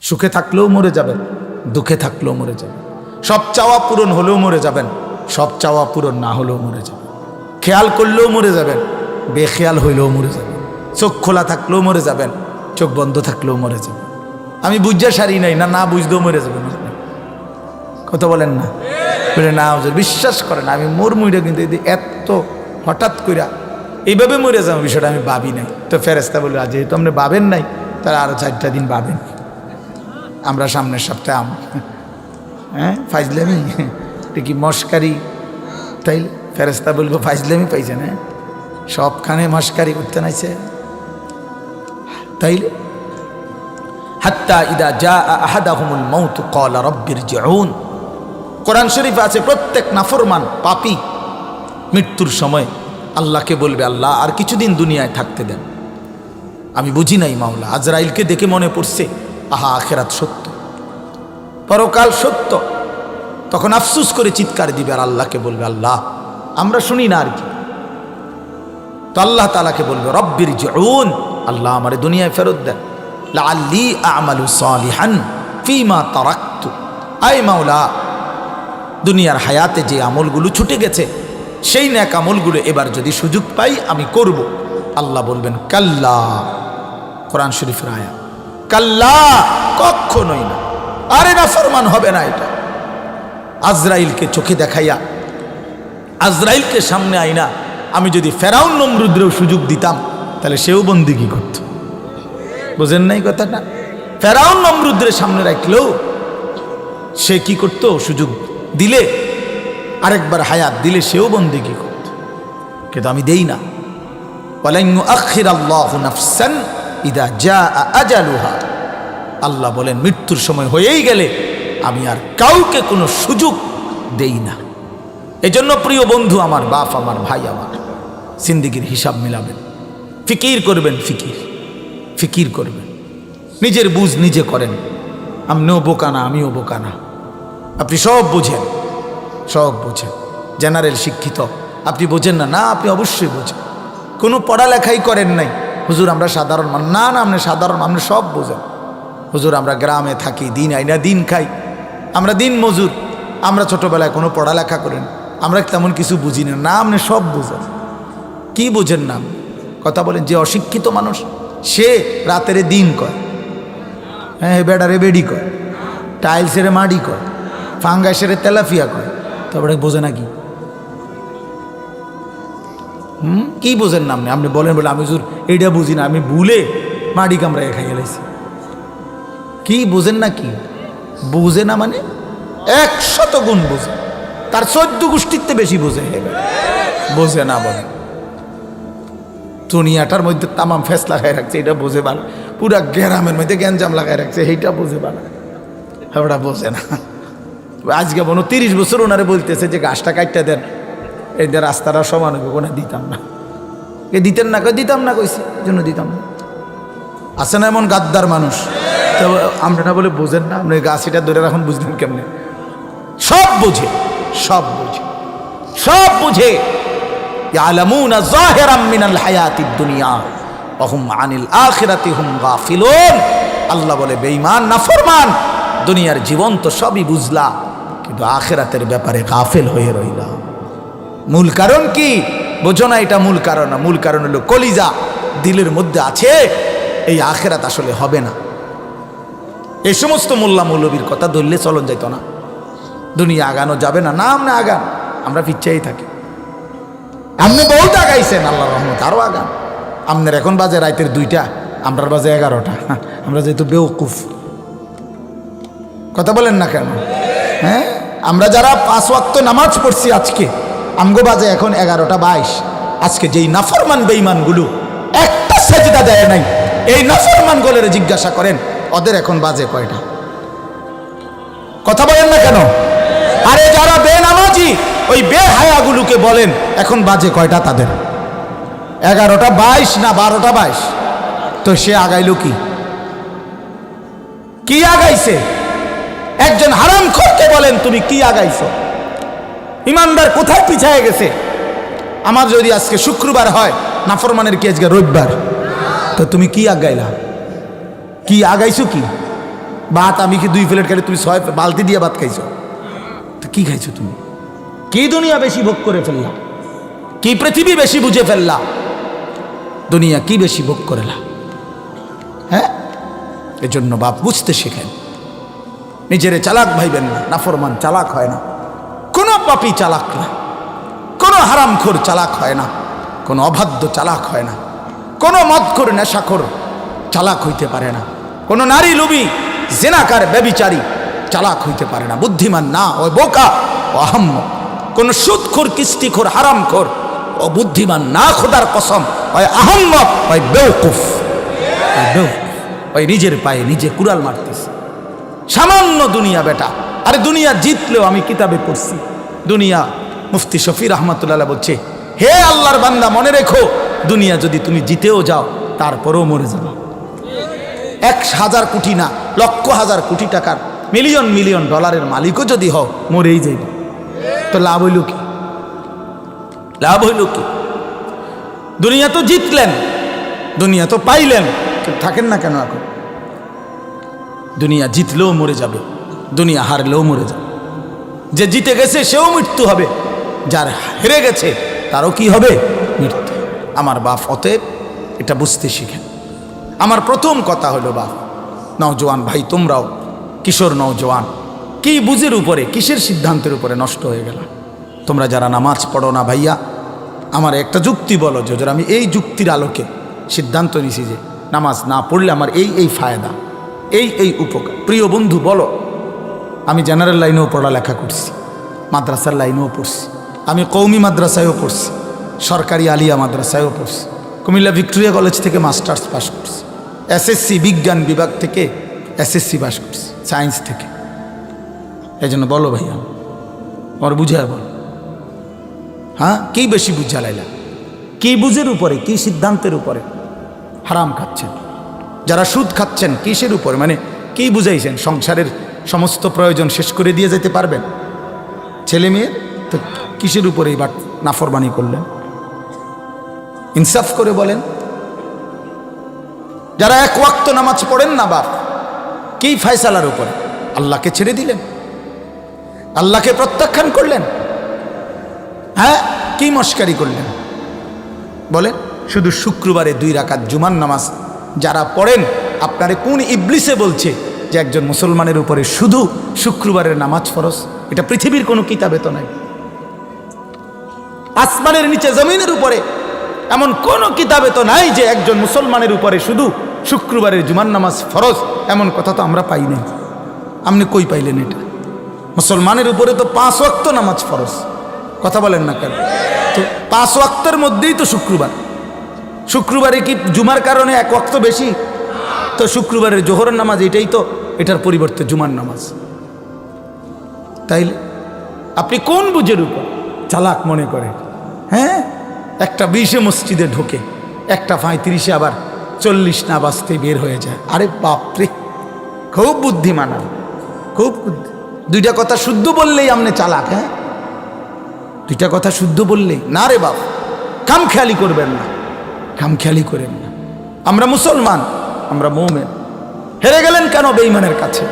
সুখে থাকলেও মরে যাবেন, দুঃখে থাকলেও মরে যাবেন। সব চাওয়া পূরণ হলেও মরে যাবেন, সব চাওয়া পূরণ না হলেও মরে যাবেন। খেয়াল করলেও মরে যাবেন, বেখেয়াল হইলেও মরে যাবেন। চোখ খোলা থাকলেও মরে যাবেন, চোখ বন্ধ থাকলেও মরে যাবেন। আমি বুঝা সারি নাই না, না বুঝতেও মরে যাবেন। কথা বলেন না, বলে না হুজুর বিশ্বাস করেন আমি মোর মুইরা কিন্তু এত হঠাৎ কইরা এইভাবে মরে যাবো বিষয়টা আমি ভাবি নাই। তো ফেরেস্তা বলে যেহেতু আপনি ভাবেন নাই তাহলে আরো 4টা দিন ভাবেন, আমরা সামনের সপ্তাহে হ্যাঁ ফাইজলামি এটা কি মস্কারি? তাই ফেরেস্তা বলবো ফাইজলামি পাইছেন, হ্যাঁ সবখানে মস্কারি করতে নাইছে। তাইলে হাত্তা ইদা জা আহাদাহুমুল মাউত ক্বালা রাব্বিরজিউন, কোরআন শরীফে আছে প্রত্যেক নাফরমান পাপী মৃত্যুর সময় আল্লাহকে বলবে আল্লাহ আর কিছুদিন দুনিয়ায় থাকতে দেন। আমি বুঝি নাই মাওলা। আজরাইলকে দেখে মনে পড়ছে আহা আখিরাত সত্য, পরকাল সত্য। তখন আফসুস করে চিৎকার দিবে আর আল্লাহকে বলবে আল্লাহ আমরা শুনি না আর কি। তো আল্লাহ তাআলাকে বলবে রব্বিরজিউন, আল্লাহ আমারে দুনিয়ায় ফেরত দেন। লাআল্লি আ'মালু সালিহান ফীমা তারাকতু, আয় মাওলা দুনিয়ার হায়াতে যে আমলগুলো ছুটে গেছে সেই নেক আমলগুলো এবার যদি সুযোগ পাই আমি করব। আল্লাহ বলবেন কাল্লা, কোরআন শরীফের আয়াত, কাল্লা কখনোই না, আরে নাফরমান হবে না এটা। আজরাইলকে চোখে দেখাইয়া আজরাইলকে সামনে আইনা আমি যদি ফেরাউন নমরুদ্রেও সুযোগ দিতাম তাহলে সেও বন্দিগি করত। বুঝেন নাই কথাটা? ফেরাউন নমরুদ্রের সামনে রাখলেও সে কি করত? সুযোগ দিলে আরেকবার হায়াত দিলে সেও বন্দিগি করত, কিন্তু আমি দেই না। ওয়ালান ইউআখিরাল্লাহু নাফসান ইযা জাআ আজালুহা, আল্লাহ বলেন মৃত্যুর সময় হয়েই গেলে আমি আর কাউকে কোনো সুযোগ দেই না। এজন্য প্রিয় বন্ধু আমার, বাপ আমার, ভাই আমার, জিন্দেগির হিসাব মিলাবেন, ফিকির করবেন, ফিকির করবেন, নিজের বুঝ নিজে করেন। আপনিও বোকা না, আমিও বোকা না, আপনি সব বোঝেন, সব বোঝেন। জেনারেল শিক্ষিত আপনি বোঝেন না? না, আপনি অবশ্যই বোঝেন। কোনো পড়ালেখাই করেন নাই, হুজুর আমরা সাধারণ মানুষ। না না, আপনি সাধারণ, আপনি সব বোঝেন। হুজুর আমরা গ্রামে থাকি, দিন আইনা দিন খাই, আমরা দিন মজুর, আমরা ছোটবেলায় কোনো পড়ালেখা করেন, আমরা তেমন কিছু বুঝি না। না, আপনি সব বোঝেন। কি বোঝেন না? কথা বলেন। যে অশিক্ষিত মানুষ সে রাতের দিন কয়, হ্যাঁ বেডারে বেডি কয়, টাইলসের মাড়ি কয়, ফাঙ্গাসের তেলাফিয়া কয়, তারপরে বোঝে না কি? কি বোঝেন না আপনি? আপনি বলেন বলে আমি হুজুর এইটা বুঝি না, আমি ভুলে মাড়ি কামড়ায় খাই গেলাইছি। কি বোঝেন না? কি বোঝে না মানে 100 গুণ বোঝে, তার 14 গোষ্ঠীতে বেশি বোঝে। বোঝে না বলে দুনিয়াটার মধ্যে তামাম ফেস লাগাই রাখছে, এটা বোঝে ভালো। পুরা গ্রামের মধ্যে গ্যাঞ্জাম লাগাই রাখছে, এইটা বোঝে ভালো, ওটা বোঝে না। আজকে মনে 30 বছর ওনারে বলতেছে যে গাছটা কাটতে দেন, এই যে রাস্তাটা সমান হবে, কোনো দিতাম না। এ দিতেন না? দিতাম না, কইছি জন্য দিতাম না। আছে না এমন গাদ্দার মানুষ? তো আমরা না বলে বোঝেন না, আপনি গাছিটা ধরে রাখুন, বুঝলেন কেমনে? সব বুঝে, সব বুঝে, সব বুঝে। ইয়ালামুনা যাহিরাম মিনাল হায়াতিদ দুনিয়া ওয়া হুম আনিল আখিরাতি হুম গাফিলুন। আল্লাহ বলে বেঈমান নাফরমান, দুনিয়ার জীবন তো সবই বুঝলা, কিন্তু আখিরাতের ব্যাপারে গাফিল হয়ে রইলা। মূল কারণ কি বোঝো না? এটা মূল কারণ না। মূল কারণ হলো কলিজা দিলের মধ্যে আছে এই আখিরাত আসলে হবে না। এই সমস্ত মোল্লা মৌলবীর কথা ধরলে চলন যাইত না, দুনিয়া আগানো যাবে না। না, আমরা আগান, আমরা পিছিয়েই থাকি। আপনি বহুত আগাইছেন, আল্লাহর রহমত আরো আগান। আপনার এখন বাজে রাতের 2টা, আমরার বাজে 11টা। আমরা যেহেতু বেওকুফ, কথা বলেন না কেন? হ্যাঁ, আমরা যারা 5 ওয়াক্ত নামাজ পড়ছি আজকে, আমগো বাজে এখন 11:22। আজকে যেই নাফরমান বেঈমানগুলো একটা সাজদা দেয় নাই, এই নাফরমান গোলের জিজ্ঞাসা করেন ওদের এখন বাজে কয়টা? কথা বলেন না কেন? আরে যারা বেনামাজি ওই বেহায়াগুলোকে বলেন এখন বাজে কয়টা তাদের? 11:22 না 12:22? তো সে আগাইলো কি? কি আগাইছে? একজন হারামখোরকে বলেন তুমি কি আগাইছো? ইমানদার কোথায় পিছায় গেছে? আমার যদি আজকে শুক্রবার হয়, নাফরমানের কি আজকে রবিবার? তো তুমি কি আগাইলা? কি আগাইছো? কি ভাত আমি কি 2 প্লেট খাইলে তুমি 6 বালতি দিয়ে ভাত খাইছো? তো কি খাইছো তুমি? কি দুনিয়া বেশি ভোগ করে ফেললা? কি পৃথিবী বেশি বুঝে ফেললা? দুনিয়া কি বেশি ভোগ করেলা? হ্যাঁ, এজন্য বাপ বুঝতে শেখেন, নিজেরে চালাক ভাইবেন না। নাফরমান চালাক হয় না, কোনো পাপী চালাক না, কোনো হারামখোর চালাক হয় না, কোনো অবাধ্য চালাক হয় না, কোনো মদখোর নেশাখোর চালাক হইতে পারে না, কোনো নারী লোভী জেনাকার ব্যভিচারী চালাক হইতে পারে না। বুদ্ধিমান না, ওই বোকা ও আহাম্মক। কোনো সুদখোর কিস্তিখোর হারামখোর ও বুদ্ধিমান না, খোদার কসম, ওই আহাম্মক, ওই বেওকুফ, ওই নিজের পায়ে নিজে কুড়াল মারতেছে। সামান্য দুনিয়া বেটা। আরে দুনিয়া জিতলেও আমি কিতাবে পড়ছি, দুনিয়া মুফতি শফি রহমতুল্লাহ বলছে, হে আল্লাহর বান্দা মনে রেখো, দুনিয়া যদি তুমি জিতেও যাও তারপরেও মরে যাবে। 1,000 কোটি না, লক্ষ হাজার কোটি টাকার মিলিয়ন মিলিয়ন ডলারের মালিকও যদি হও মরেই যাইবে। তো লাভ হইল কি? লাভ হইল কি? দুনিয়া তো জিতলেন, দুনিয়া তো পাইলেন, থাকেন না কেন এখন? দুনিয়া জিতলেও মরে যাবে, দুনিয়া হারলেও মরে যাবে। যে জিতে গেছে সেও মৃত্যু হবে, যার হেরে গেছে তারও কি হবে? মৃত্যু। আমার বাপ, অতএব এটা বুঝতে শিখেন। আমার প্রথম কথা হলো বাপ, নওজোয়ান ভাই তোমরাও, কিশোর নওজোয়ান, কি বুঝের উপরে, কিসের সিদ্ধান্তের উপরে নষ্ট হয়ে গেল? তোমরা যারা নামাজ পড়ো না ভাইয়া, আমার একটা যুক্তি বলো, যে আমি এই যুক্তির আলোকে সিদ্ধান্ত নিছি যে নামাজ না পড়লে আমার এই ফায়দা, এই উপকার। প্রিয় বন্ধু বলো, আমি জেনারেল লাইনেও পড়ালেখা করছি, মাদ্রাসার লাইনেও পড়ছি, আমি কৌমি মাদ্রাসায়ও পড়ছি, সরকারি আলিয়া মাদ্রাসায়ও পড়ছি, কুমিল্লা ভিক্টোরিয়া কলেজ থেকে মাস্টার্স পাস করছি, এসএসসি বিজ্ঞান বিভাগ থেকে এসএসসি পাস করছি, সায়েন্স থেকে। এই জন্য বলো ভাইয়া, আমার বুঝায় বলো, হ্যাঁ কি বেশি বুঝা লাইলা? কি বুঝের উপরে, কি সিদ্ধান্তের উপরে হারাম খাচ্ছেন? যারা সুদ খাচ্ছেন কিসের উপরে, মানে কি বুঝাইছেন? সংসারের সমস্ত প্রয়োজন শেষ করে দিয়ে যেতে পারবেন ছেলে মেয়ের? তো কিসের উপরে এবার নাফরমানি করলেন? ইনসাফ করে বলেন। যারা 1 ওয়াক্ত নামাজ পড়েন না বাপ, কি ফয়সালার উপরে? আল্লাহকে ছেড়ে দিলেন, আল্লাহকে প্রত্যাখ্যান করলেন। হ্যাঁ, কি মস্কারি করলেন বলেন? শুধু শুক্রবারে 2 রাকাত জুমার নামাজ যারা পড়েন, আপনারে কোন ইবলিসে বলছে যে একজন মুসলমানের উপরে শুধু শুক্রবারের নামাজ ফরজ? এটা পৃথিবীর কোনো কিতাবে তো নাই। আসমানের নিচে জমিনের উপরে এমন কোন কিতাবে তো নাই যে একজন মুসলমানের উপরে শুধু শুক্রবারের জুমার নামাজ ফরজ। এমন কথা তো আমরা পাই নাই। আপনি কই পাইলেন এটা? মুসলমানের উপরে তো 5 ওয়াক্ত নামাজ ফরজ। কথা বলেন না কেন? তো 5 ওয়াক্তের মধ্যেই তো শুক্রবার। শুক্রবারে কি জুমার কারণে 1 ওয়াক্ত বেশি? তো শুক্রবারের জোহরের নামাজ এটাই তো, এটার পরিবর্তে জুমার নামাজ। তাইলে আপনি কোন বুঝের উপর চালাক মনে করেন? হ্যাঁ, একটা 20-এ মসজিদে ঢোকে, একটা 35-এ আবার 40 না বাজতে বের হয়ে যায়। আরে বাপরে, খুব বুদ্ধিমান, খুব বুদ্ধি। 2টা কথা শুদ্ধ বললেই আপনি চালাক। হ্যাঁ, 2টা কথা শুদ্ধ বললেই না রে বাপ। খামখেয়ালি করবেন না, খামখেয়ালি করেন না। আমরা মুসলমান, আমরা মুমিন। হেরে গেলেন কেন বেঈমানের কাছে?